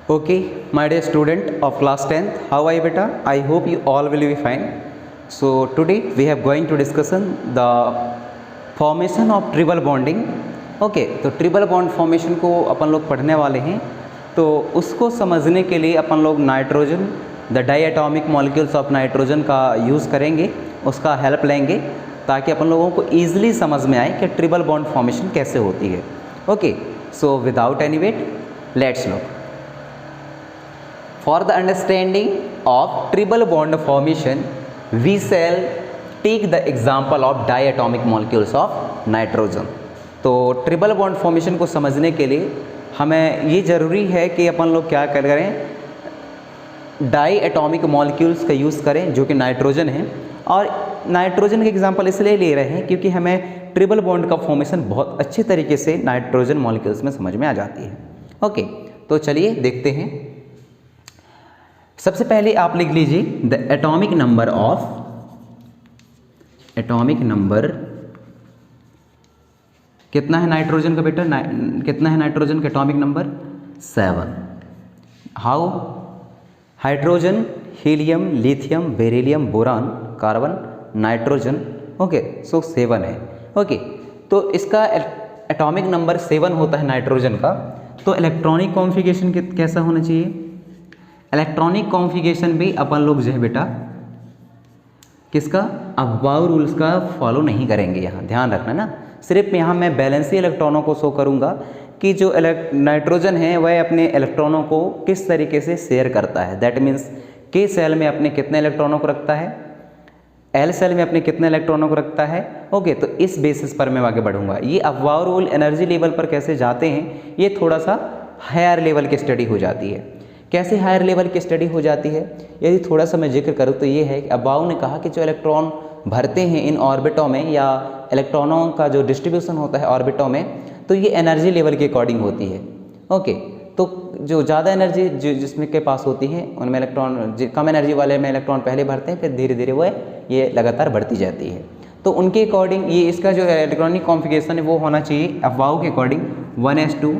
Okay, my dear student of class 10th, how are you beta? I hope you all will be fine. So today we are going to discussion the formation of triple bonding. Okay, तो triple bond formation को अपन लोग पढ़ने वाले हैं. तो उसको समझने के लिए अपन लोग nitrogen, the diatomic molecules of nitrogen का यूज़ करेंगे, उसका हेल्प लेंगे ताकि अपन लोगों को ईजिली समझ में आए कि ट्रिपल बॉन्ड फॉर्मेशन कैसे होती है. Okay, so without any wait let's look. For the understanding of triple bond formation, we shall take the example of diatomic molecules of nitrogen. तो ट्रिपल बॉन्ड फॉर्मेशन को समझने के लिए हमें ये ज़रूरी है कि अपन लोग क्या करें, डाई एटॉमिक मॉलिक्यूल्स का यूज़ करें जो कि नाइट्रोजन है. और नाइट्रोजन के एग्जांपल इसलिए ले रहे हैं क्योंकि हमें ट्रिपल बॉन्ड का फॉर्मेशन बहुत अच्छी तरीके से नाइट्रोजन मॉलिक्यूल्स में समझ में आ जाती है. ओके, तो चलिए देखते हैं. सबसे पहले आप लिख लीजिए द एटॉमिक नंबर कितना है नाइट्रोजन का बेटा, कितना है नाइट्रोजन का atomic number 7. How? Hydrogen, helium, lithium, beryllium, boron, carbon, nitrogen. Okay, so 7 है. ओके, तो इसका एटॉमिक नंबर 7 होता है नाइट्रोजन का. तो इलेक्ट्रॉनिक कॉन्फ़िगरेशन कैसा होना चाहिए? इलेक्ट्रॉनिक कॉन्फ़िगरेशन भी अपन लोग जो है बेटा किसका, अबाव रूल्स का फॉलो नहीं करेंगे. यहाँ ध्यान रखना ना, सिर्फ यहाँ मैं बैलेंसी इलेक्ट्रॉनों को शो करूँगा कि जो नाइट्रोजन है वह अपने इलेक्ट्रॉनों को किस तरीके से शेयर करता है. दैट मीन्स के सेल में अपने कितने इलेक्ट्रॉनों को रखता है, एल सेल में अपने कितने इलेक्ट्रॉनों को रखता है. ओके, तो इस बेसिस पर मैं आगे बढ़ूँगा. ये अबाव रूल एनर्जी लेवल पर कैसे जाते हैं, ये थोड़ा सा हायर लेवल की स्टडी हो जाती है. कैसे हायर लेवल की स्टडी हो जाती है, यदि थोड़ा सा मैं जिक्र करूँ तो ये है कि अबाव ने कहा कि जो इलेक्ट्रॉन भरते हैं इन ऑर्बिटों में या इलेक्ट्रॉनों का जो डिस्ट्रीब्यूशन होता है ऑर्बिटों में, तो ये एनर्जी लेवल के अकॉर्डिंग होती है. ओके, तो जो ज़्यादा एनर्जी जिसमें के पास होती है उनमें इलेक्ट्रॉन, कम एनर्जी वाले में इलेक्ट्रॉन पहले भरते हैं, फिर धीरे धीरे वो ये लगातार बढ़ती जाती है. तो उनके अकॉर्डिंग ये इसका जो इलेक्ट्रॉनिक कॉन्फ़िगरेशन है वो होना चाहिए अबाव के अकॉर्डिंग 1s2,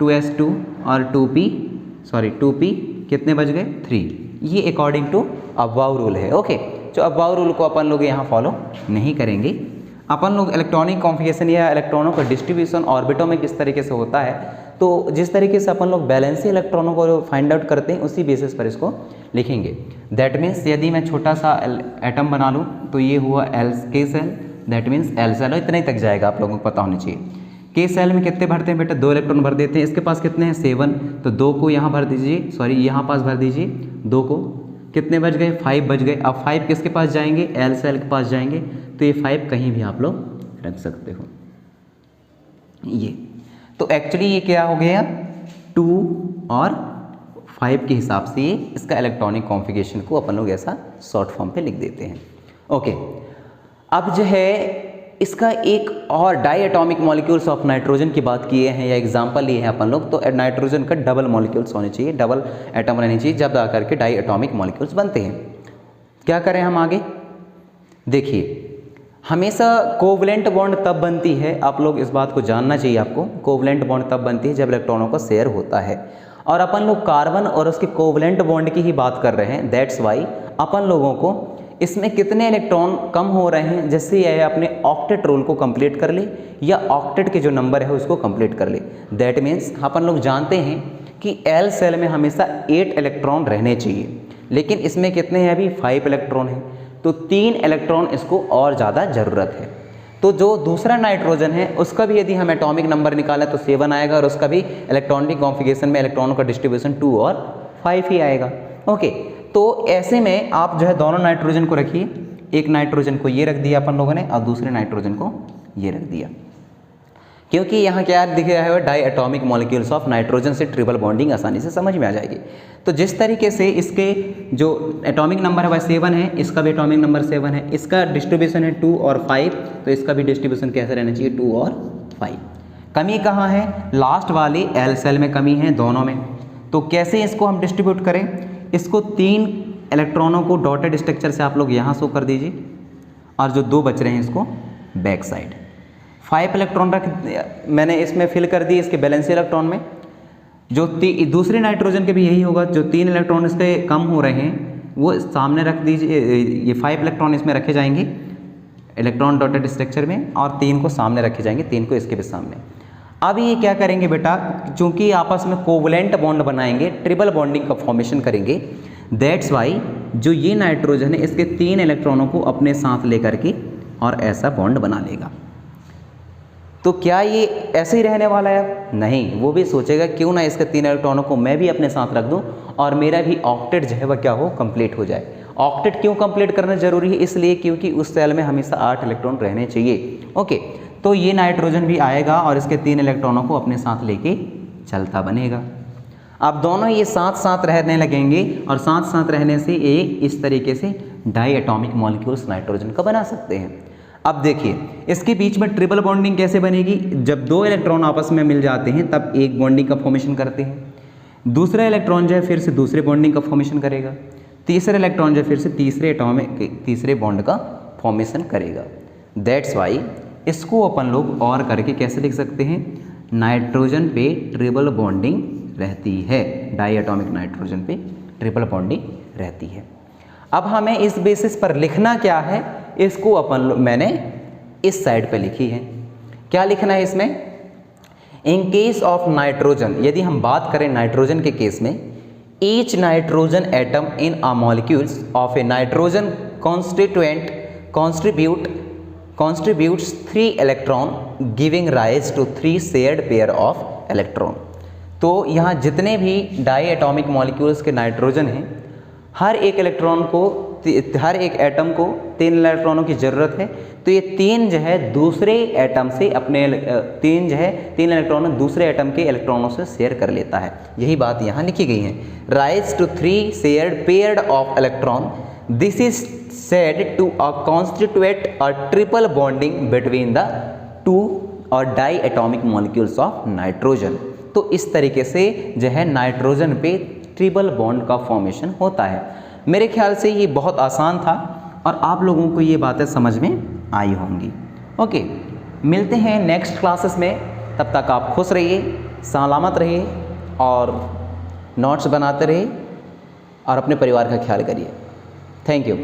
2s2 और 2p कितने बज गए 3. ये अकॉर्डिंग टू अबाव रूल है. ओके, जो अबाव रूल को अपन लोग यहाँ फॉलो नहीं करेंगे. अपन लोग इलेक्ट्रॉनिक कॉन्फ़िगरेशन या इलेक्ट्रॉनों का डिस्ट्रीब्यूशन ऑर्बिटों में किस तरीके से होता है, तो जिस तरीके से अपन लोग बैलेंसी इलेक्ट्रॉनों को फाइंड आउट करते हैं उसी बेसिस पर इसको लिखेंगे. दैट मीन्स यदि मैं छोटा सा एटम बना लूँ तो ये हुआ K shell, that means L shell. इतना ही तक जाएगा, आप लोगों को पता होना चाहिए. के सेल में कितने भरते हैं बेटा, 2 इलेक्ट्रॉन भर देते हैं. इसके पास कितने हैं 7, तो 2 को यहाँ भर दीजिए, सॉरी यहाँ पास भर दीजिए 2 को. कितने बच गए 5 बच गए. अब 5 किसके पास जाएंगे, एल सेल के पास जाएंगे. तो ये 5 कहीं भी आप लोग रख सकते हो. ये तो एक्चुअली ये क्या हो गया 2 और 5 के हिसाब से ये इसका इलेक्ट्रॉनिक कॉन्फ़िगरेशन को अपन लोग ऐसा शॉर्ट फॉर्म पे लिख देते हैं. ओके, अब जो है इसका एक और diatomic molecules of nitrogen की बात किए हैं या एग्जांपल लिए हैं अपन लोग, तो नाइट्रोजन का डबल मॉलिक्यूल्स होने चाहिए, डबल एटम रहनी चाहिए, जब आकर के डाई एटॉमिक मॉलिक्यूल्स बनते हैं. क्या करें हम आगे देखिए, हमेशा कोवलेंट बॉन्ड तब बनती है, आप लोग इस बात को जानना चाहिए आपको, कोवलेंट बॉन्ड तब बनती है जब इलेक्ट्रॉनों का शेयर होता है. और अपन लोग कार्बन और उसके कोवलेंट बॉन्ड की ही बात कर रहे हैं. दैट्स वाई अपन लोगों को इसमें कितने इलेक्ट्रॉन कम हो रहे हैं, जैसे यह अपने ऑक्टेट रूल को कंप्लीट कर ले या ऑक्टेट के जो नंबर है उसको कंप्लीट कर ले. दैट मीन्स अपन लोग जानते हैं कि एल सेल में हमेशा 8 इलेक्ट्रॉन रहने चाहिए, लेकिन इसमें कितने हैं अभी 5 इलेक्ट्रॉन हैं, तो 3 इलेक्ट्रॉन इसको और ज़्यादा ज़रूरत है. तो जो दूसरा नाइट्रोजन है उसका भी यदि हम एटॉमिक नंबर निकालें तो 7 आएगा, और उसका भी इलेक्ट्रॉनिक कॉन्फ़िगरेशन में इलेक्ट्रॉनों का डिस्ट्रीब्यूशन 2 और 5 ही आएगा. ओके, तो ऐसे में आप जो है दोनों नाइट्रोजन को रखिए, एक नाइट्रोजन को ये रख दिया अपन लोगों ने और दूसरे नाइट्रोजन को ये रख दिया, क्योंकि यहाँ क्या दिख रहा है diatomic molecules of nitrogen से ट्रिपल बॉन्डिंग आसानी से समझ में आ जाएगी. तो जिस तरीके से इसके जो एटॉमिक नंबर है वह 7 है, इसका भी एटॉमिक नंबर 7 है, इसका डिस्ट्रीब्यूशन है 2 और 5, तो इसका भी डिस्ट्रीब्यूशन कैसे रहना चाहिए 2 और 5. कमी कहाँ है, लास्ट वाली एल सेल में कमी है दोनों में. तो कैसे इसको हम डिस्ट्रीब्यूट करें, इसको 3 इलेक्ट्रॉनों को डॉटेड स्ट्रक्चर से आप लोग यहाँ शो कर दीजिए, और जो 2 बच रहे हैं इसको बैक साइड. 5 इलेक्ट्रॉन रख मैंने इसमें फिल कर दी इसके बैलेंस इलेक्ट्रॉन में. जो दूसरे नाइट्रोजन के भी यही होगा, जो 3 इलेक्ट्रॉन इसके कम हो रहे हैं वो सामने रख दीजिए, ये 5 इलेक्ट्रॉन इसमें रखे जाएंगे इलेक्ट्रॉन डॉटेड स्ट्रक्चर में, और 3 को सामने रखे जाएंगे, 3 को इसके भी सामने। अब ये क्या करेंगे बेटा, चूंकि आपस में कोवलेंट बॉन्ड बनाएंगे, ट्रिपल बॉन्डिंग का फॉर्मेशन करेंगे, दैट्स वाई जो ये नाइट्रोजन है इसके 3 इलेक्ट्रॉनों को अपने साथ लेकर के और ऐसा बॉन्ड बना लेगा। तो क्या ये ऐसे ही रहने वाला है? नहीं, वो भी सोचेगा क्यों ना इसके 3 इलेक्ट्रॉनों को मैं भी अपने साथ रख दूं और मेरा भी ऑक्टेट जो है वह क्या हो, कंप्लीट हो जाए। ऑक्टेट क्यों कंप्लीट करना जरूरी है? इसलिए क्योंकि उस सेल में हमेशा 8 इलेक्ट्रॉन रहने चाहिए। ओके, तो ये नाइट्रोजन भी आएगा और इसके 3 इलेक्ट्रॉनों को अपने साथ लेके चलता बनेगा। अब दोनों ये साथ साथ रहने लगेंगे और साथ साथ रहने से ये इस तरीके से डाई एटॉमिक मॉलिक्यूल्स नाइट्रोजन का बना सकते हैं। अब देखिए इसके बीच में ट्रिपल बॉन्डिंग कैसे बनेगी, जब 2 इलेक्ट्रॉन आपस में मिल जाते हैं तब एक बॉन्डिंग का फॉर्मेशन करते हैं, दूसरा इलेक्ट्रॉन जो है फिर से दूसरे बॉन्डिंग का फॉर्मेशन करेगा, तीसरा इलेक्ट्रॉन जो है फिर से तीसरे बॉन्ड का फॉर्मेशन करेगा। दैट्स वाई इसको अपन लोग और करके कैसे लिख सकते हैं, नाइट्रोजन पे ट्रिपल बॉन्डिंग रहती है, डाई एटॉमिक नाइट्रोजन पे ट्रिपल बॉन्डिंग रहती है। अब हमें इस बेसिस पर लिखना क्या है, इसको मैंने इस साइड पे लिखी है। क्या लिखना है इसमें, इन केस ऑफ नाइट्रोजन, यदि हम बात करें नाइट्रोजन के केस में, each nitrogen atom in a molecules of a nitrogen contributes 3 electron giving rise to 3 shared pair of electron. तो यहाँ जितने भी डाई एटॉमिक मॉलिक्यूल्स के नाइट्रोजन हैं, हर एक एटम को 3 इलेक्ट्रॉनों की ज़रूरत है, तो ये 3 जो है दूसरे एटम से अपने 3 इलेक्ट्रॉन दूसरे एटम के इलेक्ट्रॉनों से शेयर कर लेता है। यही बात यहाँ लिखी गई है, rise to 3 shared pair of electron, this is said to constitute a triple bonding between the 2 और diatomic molecules of nitrogen। तो इस तरीके से जो है नाइट्रोजन पे ट्रिपल बॉन्ड का फॉर्मेशन होता है। मेरे ख्याल से ये बहुत आसान था और आप लोगों को ये बातें समझ में आई होंगी। ओके, मिलते हैं नेक्स्ट क्लासेस में, तब तक आप खुश रहिए, सलामत रहिए और नोट्स बनाते रहिए और अपने परिवार का ख्याल करिए। Thank you.